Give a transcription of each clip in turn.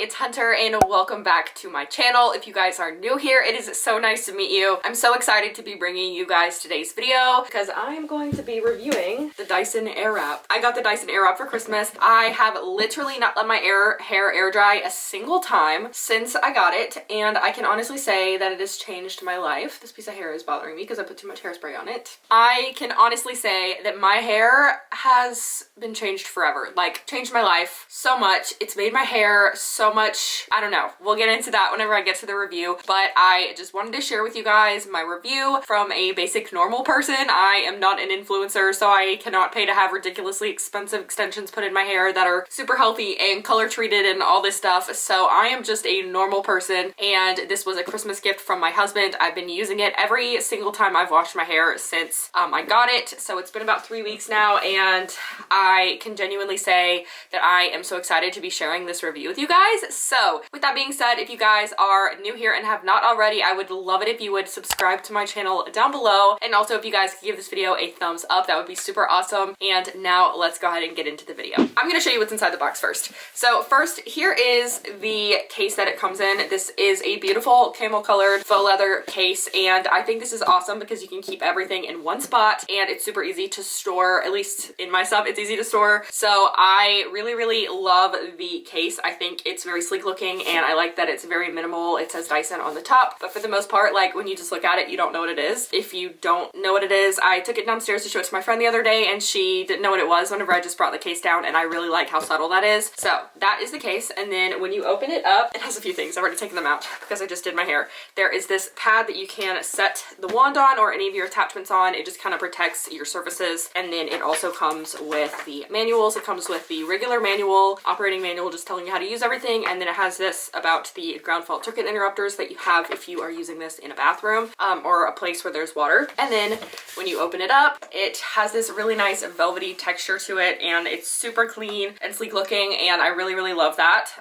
it's Hunter and welcome back to my channel. If you guys are new here, it is so nice to meet you. I'm so excited to be bringing you guys today's video because I'm going to be reviewing the Dyson Airwrap. I got the Dyson Airwrap for Christmas. I have literally not let my hair air dry a single time since I got it, and I can honestly say that it has changed my life. This piece of hair is bothering me because I put too much hairspray on it. I can honestly say that my hair has been changed forever. Like, changed my life so much. It's made my hair so much, I don't know. We'll get into that whenever I get to the review, but I just wanted to share with you guys my review from a basic normal person. I am not an influencer, so I cannot pay to have ridiculously expensive extensions put in my hair that are super healthy and color treated and all this stuff. So I am just a normal person, and this was a Christmas gift from my husband. I've been using it every single time I've washed my hair since I got it. So it's been about 3 weeks now, and I can genuinely say that I am so excited to be sharing this review with you guys. So with that being said, if you guys are new here and have not already, I would love it if you would subscribe to my channel down below. And also if you guys could give this video a thumbs up, that would be super awesome. And now let's go ahead and get into the video. I'm gonna show you what's inside the box first. So first, here is the case that it comes in. This is a beautiful camel colored faux leather case, and I think this is awesome because you can keep everything in one spot and it's super easy to store. At least in my stuff, it's easy to store. So I really love the case. I think it's very sleek looking, and I like that it's very minimal. It says Dyson on the top, but for the most part, like, when you just look at it, you don't know what it is. If you don't know what it is, I took it downstairs to show it to my friend the other day, and she didn't know what it was whenever I just brought the case down, and I really like how subtle that is. So that is the case, and then when you open it up, it has a few things. I've already taken them out because I just did my hair. There is this pad that you can set the wand on or any of your attachments on. It just kind of protects your surfaces, and then it also comes with the manuals. It comes with the regular manual, operating manual, just telling you how to use everything, and then it has this about the ground fault circuit interrupters that you have if you are using this in a bathroom or a place where there's water. And then when you open it up, it has this really nice velvety texture to it, and it's super clean and sleek looking, and I really love that.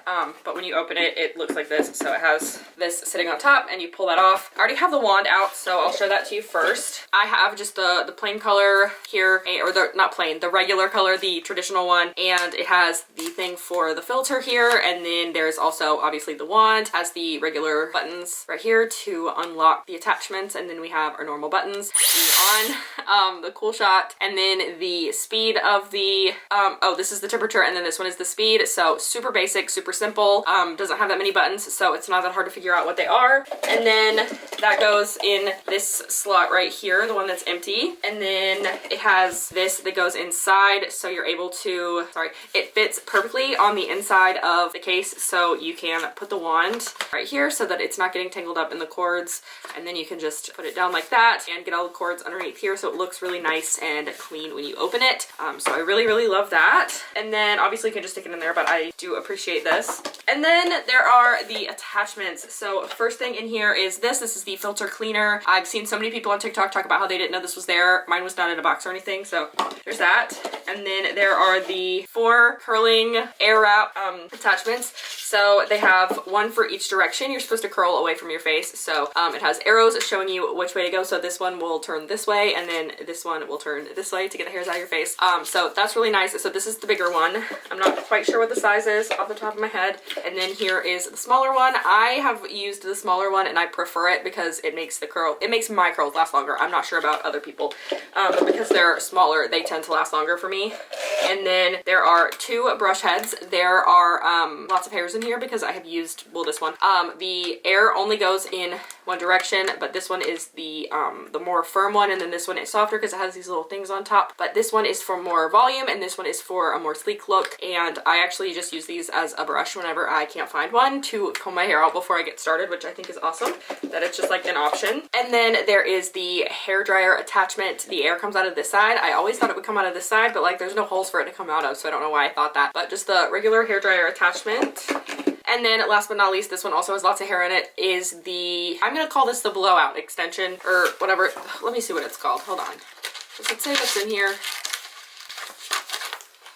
But when you open it, it looks like this. So it has this sitting on top, and you pull that off. I already have the wand out, so I'll show that to you first. I have just the plain color here, or not plain, the regular color, the traditional one, and it has the thing for the filter here, and then there's also obviously the wand, has the regular buttons right here to unlock the attachments, and then we have our normal buttons, the on, the cool shot, and then the speed of the, oh, this is the temperature, and then this one is the speed. So super basic, super simple, doesn't have that many buttons, so it's not that hard to figure out what they are. And then that goes in this slot right here, the one that's empty, and then it has this that goes inside, so you're able to, it fits perfectly on the inside of the case, so you can put the wand right here so that it's not getting tangled up in the cords, and then you can just put it down like that and get all the cords underneath here, so it looks really nice and clean when you open it. So I really love that. And then obviously you can just stick it in there, but I do appreciate this. And then there are the attachments. So first thing in here is this is the filter cleaner. I've seen so many people on TikTok talk about how they didn't know this was there. Mine was not in a box or anything, so there's that. And then there are the 4 curling Airwrap attachments. So they have one for each direction. You're supposed to curl away from your face. So it has arrows showing you which way to go. So this one will turn this way, and then this one will turn this way to get the hairs out of your face. So that's really nice. So this is the bigger one. I'm not quite sure what the size is off the top of my head. And then here is the smaller one. I have used the smaller one, and I prefer it because it makes my curls last longer. I'm not sure about other people, but because they're smaller, they tend to last longer for me. And then there are 2 brush heads. There are lots of hairs in here because I have used, well, this one. The air only goes in one direction, but this one is the more firm one, and then this one is softer because it has these little things on top. But this one is for more volume, and this one is for a more sleek look. And I actually just use these as a brush whenever I can't find one to comb my hair out before I get started, which I think is awesome that it's just like an option. And then there is the hair dryer attachment. The air comes out of this side. I always thought it would come out of this side, but like there's no holes for it to come out of, so I don't know why I thought that. But just the regular hair dryer attachment. And then last but not least, this one also has lots of hair in it, is the, I'm gonna call this the blowout extension or whatever. Let me see what it's called. Hold on. Does it say what's in here?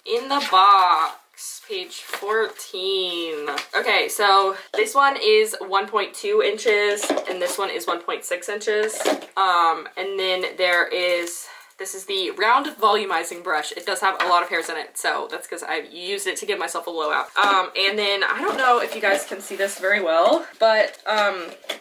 In the box, page 14. Okay, so this one is 1.2 inches and this one is 1.6 inches. And then there is This is the round volumizing brush. It does have a lot of hairs in it, so that's because I used it to give myself a blowout. And then I don't know if you guys can see this very well, but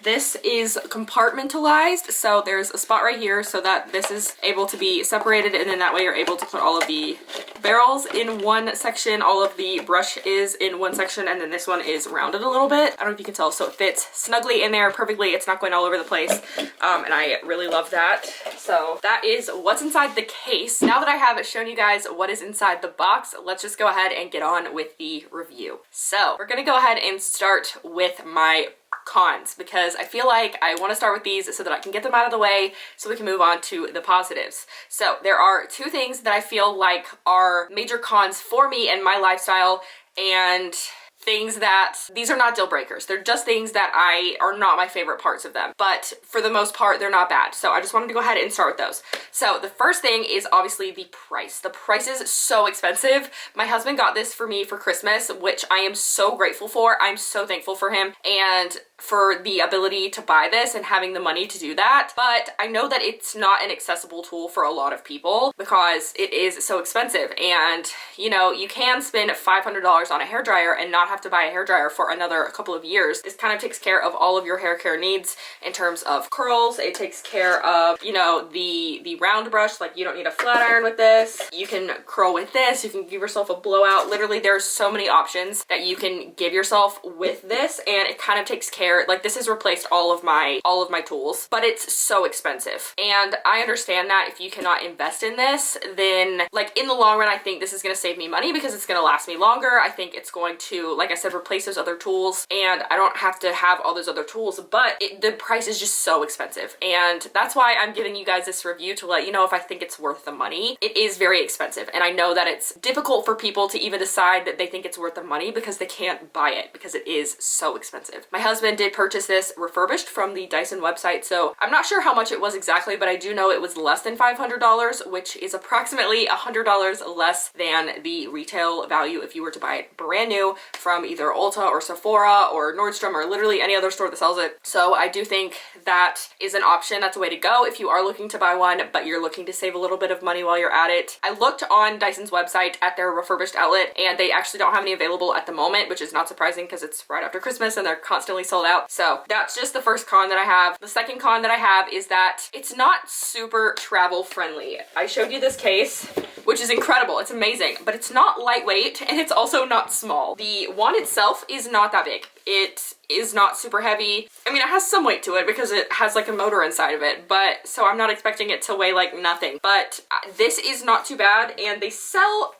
this is compartmentalized. So there's a spot right here so that this is able to be separated, and then that way you're able to put all of the barrels in one section, all of the brush is in one section, and then this one is rounded a little bit. I don't know if you can tell, so it fits snugly in there perfectly. It's not going all over the place, and I really love that. So that is what's inside the case. Now that I have shown you guys what is inside the box, let's just go ahead and get on with the review. So we're gonna go ahead and start with my cons, because I feel like I want to start with these so that I can get them out of the way so we can move on to the positives. So there are two things that I feel like are major cons for me and my lifestyle, and things that these are not deal breakers. They're just things that are not my favorite parts of them, but for the most part they're not bad. So I just wanted to go ahead and start with those. So the first thing is obviously the price. The price is so expensive. My husband got this for me for Christmas, which I am so grateful for. I'm so thankful for him and for the ability to buy this and having the money to do that. But I know that it's not an accessible tool for a lot of people because it is so expensive. And you know, you can spend $500 on a hairdryer and not have to buy a hairdryer for another couple of years. This kind of takes care of all of your hair care needs in terms of curls. It takes care of, you know, the round brush. Like, you don't need a flat iron with this. You can curl with this. You can give yourself a blowout. Literally, there's so many options that you can give yourself with this, and it kind of takes care, like, this has replaced all of my tools, but it's so expensive. And I understand that if you cannot invest in this, then like in the long run, I think this is going to save me money because it's going to last me longer. I think it's going to, like I said, replace those other tools, and I don't have to have all those other tools, but the price is just so expensive. And that's why I'm giving you guys this review to let you know if I think it's worth the money. It is very expensive, and I know that it's difficult for people to even decide that they think it's worth the money because they can't buy it because it is so expensive. My husband did purchase this refurbished from the Dyson website, so I'm not sure how much it was exactly, but I do know it was less than $500, which is approximately $100 less than the retail value if you were to buy it brand new from either Ulta or Sephora or Nordstrom or literally any other store that sells it. So I do think that is an option. That's a way to go if you are looking to buy one, but you're looking to save a little bit of money while you're at it. I looked on Dyson's website at their refurbished outlet, and they actually don't have any available at the moment, which is not surprising because it's right after Christmas and they're constantly sold out. So that's just the first con that I have. The second con that I have is that it's not super travel friendly. I showed you this case, which is incredible. It's amazing, but it's not lightweight and it's also not small. The wand itself is not that big. It is not super heavy. I mean, it has some weight to it because it has like a motor inside of it, but so I'm not expecting it to weigh like nothing. But this is not too bad, and they sell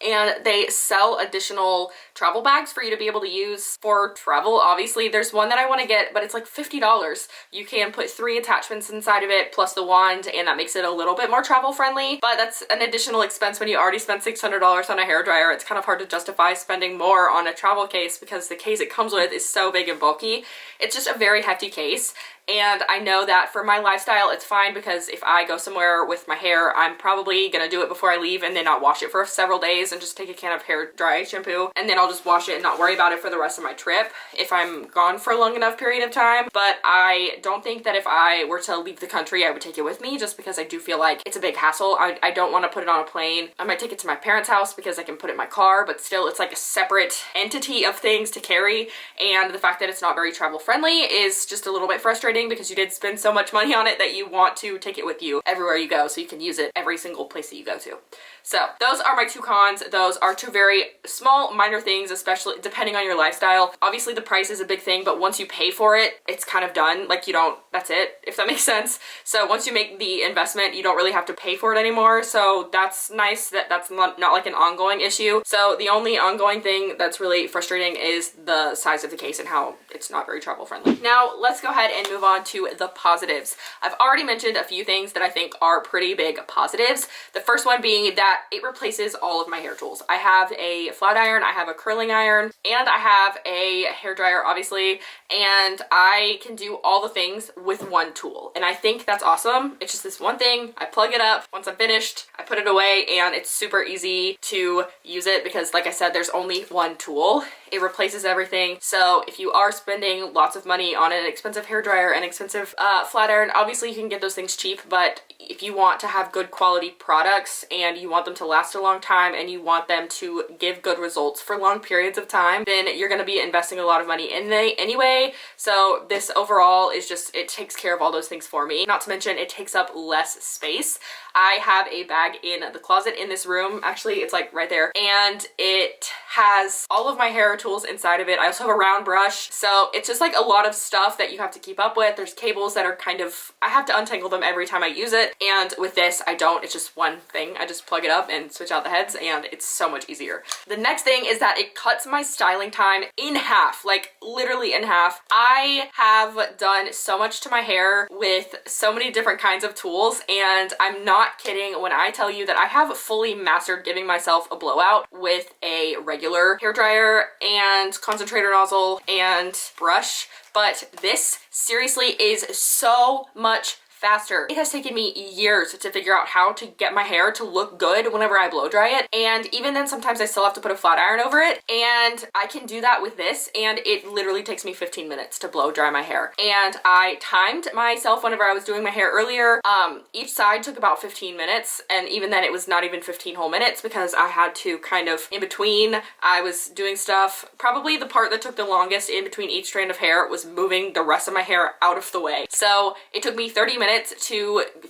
additional travel bags for you to be able to use for travel. Obviously, there's one that I want to get, but it's like $50. You can put 3 attachments inside of it plus the wand, and that makes it a little bit more travel friendly, but that's an additional expense when you already spent $600 on a hairdryer. It's kind of hard to justify spending more on a travel case because the case it comes with is so big and bulky. It's just a very hefty case. And I know that for my lifestyle, it's fine because if I go somewhere with my hair, I'm probably gonna do it before I leave and then not wash it for several days and just take a can of hair dry shampoo, and then I'll just wash it and not worry about it for the rest of my trip if I'm gone for a long enough period of time. But I don't think that if I were to leave the country, I would take it with me, just because I do feel like it's a big hassle. I don't want to put it on a plane. I might take it to my parents' house because I can put it in my car, but still it's like a separate entity of things to carry. And the fact that it's not very travel friendly is just a little bit frustrating because you did spend so much money on it that you want to take it with you everywhere you go so you can use it every single place that you go to. So those are my two cons. Those are two very small, minor things, especially depending on your lifestyle. Obviously the price is a big thing, but once you pay for it, it's kind of done. Like, you don't, that's it, if that makes sense. So once you make the investment, you don't really have to pay for it anymore. So that's nice that that's not like an ongoing issue. So the only ongoing thing that's really frustrating is the size of the case and how it's not very travel friendly. Now let's go ahead and move on to the positives. I've already mentioned a few things that I think are pretty big positives. The first one being that it replaces all of my hair tools. I have a flat iron, I have a curling iron, and I have a hair dryer, obviously, and I can do all the things with one tool. And I think that's awesome. It's just this one thing. I plug it up. Once I'm finished, I put it away, and it's super easy to use it because, like I said, there's only one tool. It replaces everything. So if you are spending lots of money on an expensive hairdryer and expensive flat iron, obviously you can get those things cheap, but if you want to have good quality products and you want them to last a long time and you want them to give good results for long periods of time, then you're going to be investing a lot of money in they anyway. So this overall is just, it takes care of all those things for me. Not to mention it takes up less space. I have a bag in the closet in this room. Actually, it's like right there. And it has all of my hair tools inside of it. I also have a round brush. So it's just like a lot of stuff that you have to keep up with. There's cables that are kind of, I have to untangle them every time I use it. And with this, I don't. It's just one thing. I just plug it up and switch out the heads and it's so much easier. The next thing is that it cuts my styling time in half, like literally in half. I have done so much to my hair with so many different kinds of tools, and I'm not kidding when I tell you that I have fully mastered giving myself a blowout with a regular hairdryer and concentrator nozzle and brush, but this seriously is so much faster. It has taken me years to figure out how to get my hair to look good whenever I blow dry it, and even then sometimes I still have to put a flat iron over it, and I can do that with this, and it literally takes me 15 minutes to blow dry my hair. And I timed myself whenever I was doing my hair earlier. Each side took about 15 minutes, and even then it was not even 15 whole minutes because I had to kind of, in between, I was doing stuff. Probably the part that took the longest in between each strand of hair was moving the rest of my hair out of the way. So it took me 30 minutes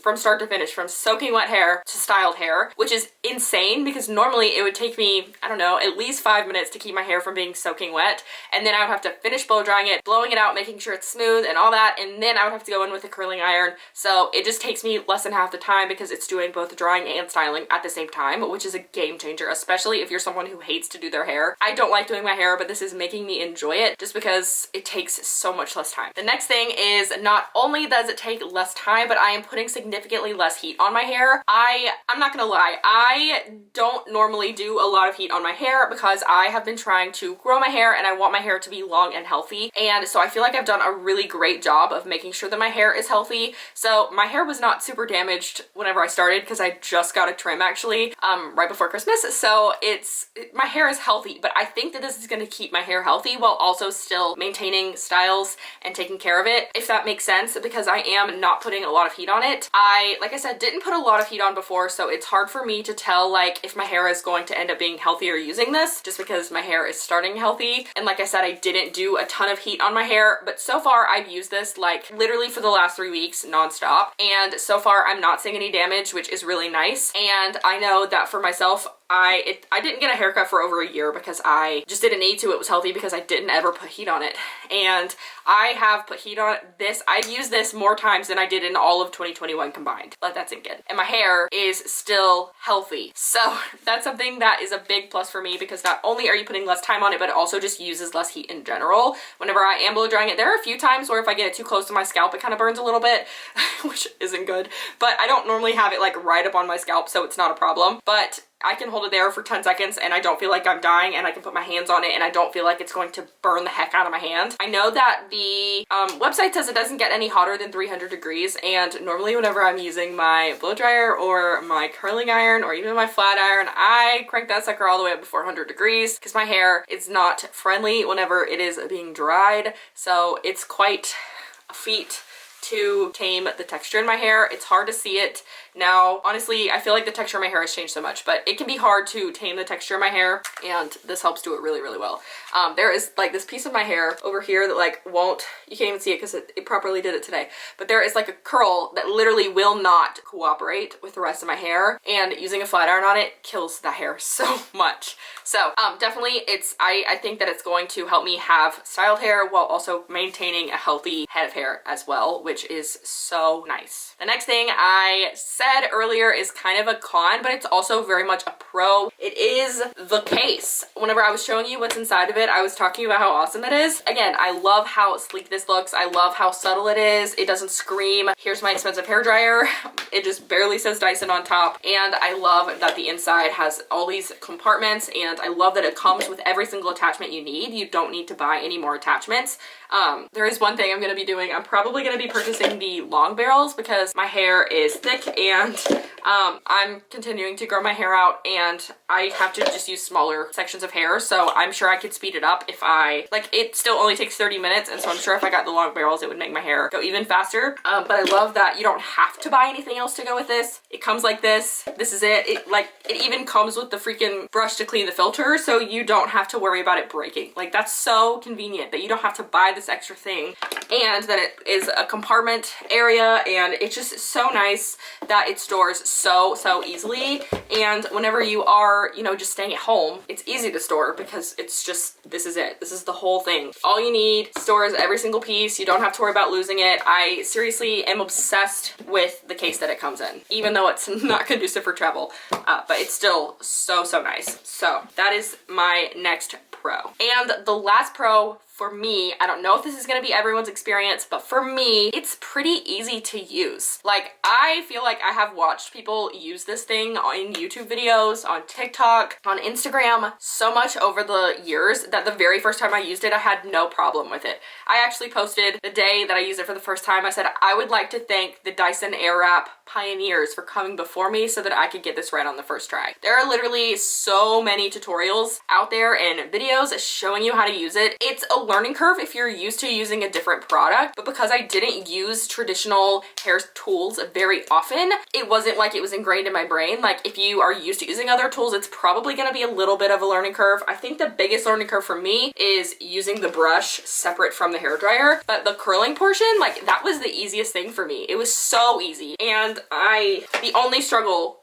from start to finish, from soaking wet hair to styled hair, which is insane because normally it would take me, I don't know, at least 5 minutes to keep my hair from being soaking wet, and then I would have to finish blow drying it, blowing it out, making sure it's smooth and all that, and then I would have to go in with a curling iron. So it just takes me less than half the time because it's doing both drying and styling at the same time, which is a game changer, especially if you're someone who hates to do their hair. I don't like doing my hair, but this is making me enjoy it just because it takes so much less time. The next thing is, not only does it take less time, but I am putting significantly less heat on my hair. I'm not gonna lie, I don't normally do a lot of heat on my hair because I have been trying to grow my hair and I want my hair to be long and healthy, and so I feel like I've done a really great job of making sure that my hair is healthy. So my hair was not super damaged whenever I started because I just got a trim actually right before Christmas, so my hair is healthy, but I think that this is going to keep my hair healthy while also still maintaining styles and taking care of it, if that makes sense, because I am not putting a lot of heat on it. I, like I said, didn't put a lot of heat on before, so it's hard for me to tell like if my hair is going to end up being healthier using this, just because my hair is starting healthy. And like I said, I didn't do a ton of heat on my hair, but so far I've used this like literally for the last 3 weeks nonstop, and so far I'm not seeing any damage, which is really nice. And I know that for myself, I didn't get a haircut for over a year because I just didn't need to. It was healthy because I didn't ever put heat on it. And I have put heat on this. I've used this more times than I did in all of 2021 combined. Let that sink in. And my hair is still healthy. So that's something that is a big plus for me because not only are you putting less time on it, but it also just uses less heat in general. Whenever I am blow drying it, there are a few times where if I get it too close to my scalp, it kind of burns a little bit, which isn't good. But I don't normally have it like right up on my scalp, so it's not a problem. But I can hold it there for 10 seconds and I don't feel like I'm dying, and I can put my hands on it and I don't feel like it's going to burn the heck out of my hand. I know that the website says it doesn't get any hotter than 300 degrees, and normally whenever I'm using my blow dryer or my curling iron or even my flat iron, I crank that sucker all the way up to 400 degrees because my hair is not friendly whenever it is being dried. So it's quite a feat to tame the texture in my hair. It's hard to see it now. Honestly, I feel like the texture of my hair has changed so much, but it can be hard to tame the texture of my hair, and this helps do it really, really well. There is like this piece of my hair over here that like won't, you can't even see it because it properly did it today, but there is like a curl that literally will not cooperate with the rest of my hair, and using a flat iron on it kills that hair so much. So definitely I think that it's going to help me have styled hair while also maintaining a healthy head of hair as well, which is so nice. The next thing I said earlier is kind of a con, but it's also very much a pro. It is the case. Whenever I was showing you what's inside of it, I was talking about how awesome it is. Again, I love how sleek this looks. I love how subtle it is. It doesn't scream, here's my expensive hairdryer. It just barely says Dyson on top. And I love that the inside has all these compartments, and I love that it comes with every single attachment you need. You don't need to buy any more attachments. There is one thing I'm going to be doing. I'm probably going to be purchasing the long barrels because my hair is thick and I'm continuing to grow my hair out and I have to just use smaller sections of hair, so I'm sure I could speed it up if I, like, it still only takes 30 minutes, and so I'm sure if I got the long barrels it would make my hair go even faster. But I love that you don't have to buy anything else to go with this. It comes like this. This is it. It even comes with the freaking brush to clean the filter, so you don't have to worry about it breaking. Like, that's so convenient that you don't have to buy this extra thing, and that it is a compartment area, and it's just so nice that it stores so easily. And whenever you are, you know, just staying at home, it's easy to store because it's just, this is it. This is the whole thing. All you need, stores every single piece. You don't have to worry about losing it. I seriously am obsessed with the case that it comes in, even though it's not conducive for travel, but it's still so nice. So that is my next pro. And the last pro for me, I don't know if this is gonna be everyone's experience, but for me, it's pretty easy to use. Like, I feel like I have watched people use this thing in YouTube videos, on TikTok, on Instagram so much over the years that the very first time I used it, I had no problem with it. I actually posted the day that I used it for the first time. I said, I would like to thank the Dyson Airwrap pioneers for coming before me so that I could get this right on the first try. There are literally so many tutorials out there and videos showing you how to use it. It's a learning curve if you're used to using a different product, but because I didn't use traditional hair tools very often, it wasn't like it was ingrained in my brain. Like, if you are used to using other tools, it's probably gonna be a little bit of a learning curve. I think the biggest learning curve for me is using the brush separate from the hairdryer, but the curling portion, like, that was the easiest thing for me. It was so easy. And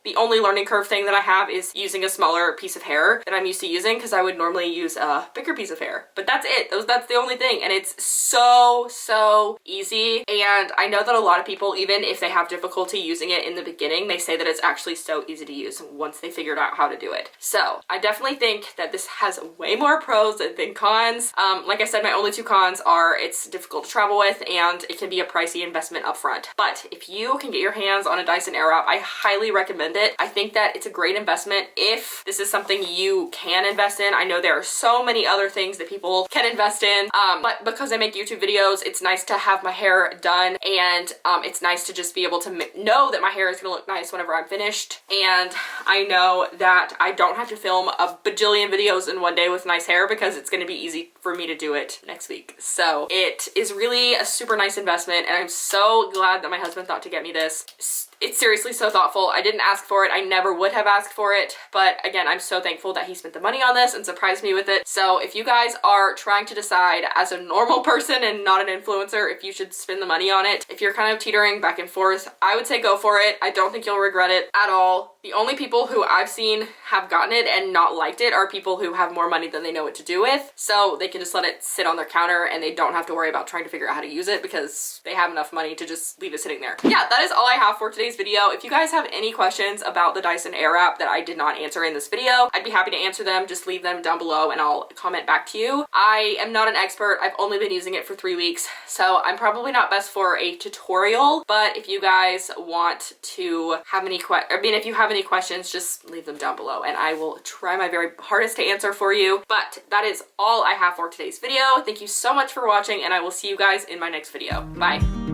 the only learning curve thing that I have is using a smaller piece of hair that I'm used to using, because I would normally use a bigger piece of hair. But that's it. That's the only thing. And it's so easy. And I know that a lot of people, even if they have difficulty using it in the beginning, they say that it's actually so easy to use once they figured out how to do it. So I definitely think that this has way more pros than cons. Like I said, my only two cons are it's difficult to travel with and it can be a pricey investment upfront. But if you can get your hands on a Dyson Airwrap, I highly recommend it. I think that it's a great investment if this is something you can invest in. I know there are so many other things that people can invest in, but because I make YouTube videos, it's nice to have my hair done, and it's nice to just be able to know that my hair is gonna look nice whenever I'm finished. And I know that I don't have to film a bajillion videos in one day with nice hair because it's gonna be easy for me to do it next week. So it is really a super nice investment, and I'm so glad that my husband thought to get me this. It's seriously so thoughtful. I didn't ask for it. I never would have asked for it. But again, I'm so thankful that he spent the money on this and surprised me with it. So if you guys are trying to decide as a normal person and not an influencer if you should spend the money on it, if you're kind of teetering back and forth, I would say go for it. I don't think you'll regret it at all. The only people who I've seen have gotten it and not liked it are people who have more money than they know what to do with. So they can just let it sit on their counter and they don't have to worry about trying to figure out how to use it because they have enough money to just leave it sitting there. Yeah, that is all I have for today's video. If you guys have any questions about the Dyson Airwrap that I did not answer in this video, I'd be happy to answer them. Just leave them down below and I'll comment back to you. I am not an expert. I've only been using it for 3 weeks, so I'm probably not best for a tutorial, but if you guys want to have any if you have any questions, just leave them down below and I will try my very hardest to answer for you. But that is all I have for today's video. Thank you so much for watching and I will see you guys in my next video. Bye.